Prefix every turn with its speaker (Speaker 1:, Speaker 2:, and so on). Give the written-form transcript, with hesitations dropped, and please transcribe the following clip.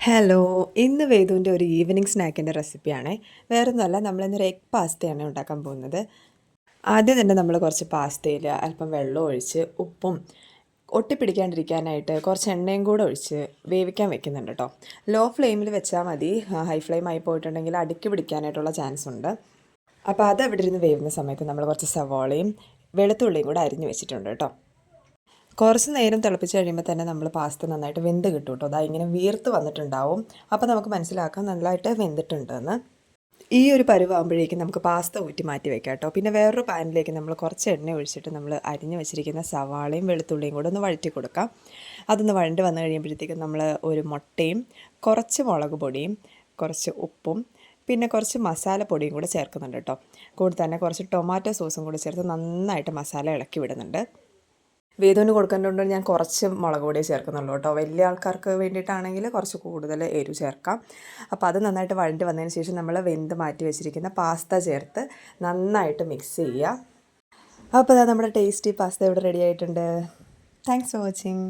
Speaker 1: Hello! ഇന്ന് വേദുവിൻ്റെ ഒരു evening സ്നാക്കിൻ്റെ റെസിപ്പിയാണേ. വേറൊന്നുമല്ല, നമ്മളിന്നൊരു എഗ് പാസ്തയാണ് ഉണ്ടാക്കാൻ പോകുന്നത്. ആദ്യം തന്നെ നമ്മൾ കുറച്ച് പാസ്തയിൽ അല്പം വെള്ളം ഒഴിച്ച് ഉപ്പും ഒട്ടിപ്പിടിക്കാണ്ടിരിക്കാനായിട്ട് കുറച്ച് എണ്ണയും കൂടെ ഒഴിച്ച് വേവിക്കാൻ വെക്കുന്നുണ്ട് കേട്ടോ. ലോ ഫ്ലെയിമിൽ വെച്ചാൽ മതി. ഹൈ ഫ്ലെയിം ആയി പോയിട്ടുണ്ടെങ്കിൽ അടുക്കി പിടിക്കാനായിട്ടുള്ള ചാൻസ് ഉണ്ട്. അപ്പോൾ അത് അവിടെ ഇരുന്ന് വേവുന്ന സമയത്ത് നമ്മൾ കുറച്ച് സവാളയും വെളുത്തുള്ളിയും കൂടെ അരിഞ്ഞ് വെച്ചിട്ടുണ്ട് കേട്ടോ. കുറച്ച് നേരം തിളപ്പിച്ച് കഴിയുമ്പോൾ തന്നെ നമ്മൾ പാസ്ത നന്നായിട്ട് വെന്ത് കിട്ടും കേട്ടോ. അതാ ഇങ്ങനെ വീർത്ത് വന്നിട്ടുണ്ടാവും. അപ്പോൾ നമുക്ക് മനസ്സിലാക്കാം നല്ലതായിട്ട് വെന്തിട്ടുണ്ടെന്ന്. ഈ ഒരു പരുവാകുമ്പോഴേക്കും നമുക്ക് പാസ്ത ഊറ്റി മാറ്റി വെക്കാം കേട്ടോ. പിന്നെ വേറൊരു പാനിലേക്ക് നമ്മൾ കുറച്ച് എണ്ണ ഒഴിച്ചിട്ട് നമ്മൾ അരിഞ്ഞ് വെച്ചിരിക്കുന്ന സവാളയും വെളുത്തുള്ളിയും കൂടെ ഒന്ന് വഴറ്റി കൊടുക്കാം. അതൊന്ന് വഴണ്ട് വന്നു കഴിയുമ്പോഴത്തേക്കും നമ്മൾ ഒരു മുട്ടയും കുറച്ച് മുളക് പൊടിയും കുറച്ച് ഉപ്പും പിന്നെ കുറച്ച് മസാലപ്പൊടിയും കൂടെ ചേർക്കുന്നുണ്ട് കേട്ടോ. കൂടെ തന്നെ കുറച്ച് ടൊമാറ്റോ സോസും കൂടെ ചേർത്ത് നന്നായിട്ട് മസാല ഇളക്കി വിടുന്നുണ്ട്. വേദുവിന് കൊടുക്കേണ്ടതുകൊണ്ട് ഞാൻ കുറച്ച് മുളക് പൊടിയേ ചേർക്കുന്നുള്ളൂ കേട്ടോ. വലിയ ആൾക്കാർക്ക് വേണ്ടിയിട്ടാണെങ്കിൽ കുറച്ച് കൂടുതൽ എരിവ് ചേർക്കാം. അപ്പോൾ അത് നന്നായിട്ട് വഴണ്ടി വന്നതിന് ശേഷം നമ്മൾ വെന്ത് മാറ്റി വെച്ചിരിക്കുന്ന പാസ്ത ചേർത്ത് നന്നായിട്ട് മിക്സ് ചെയ്യുക. അപ്പോൾ അതാ നമ്മുടെ ടേസ്റ്റി പാസ്ത ഇവിടെ റെഡി ആയിട്ടുണ്ട്. Thanks for watching.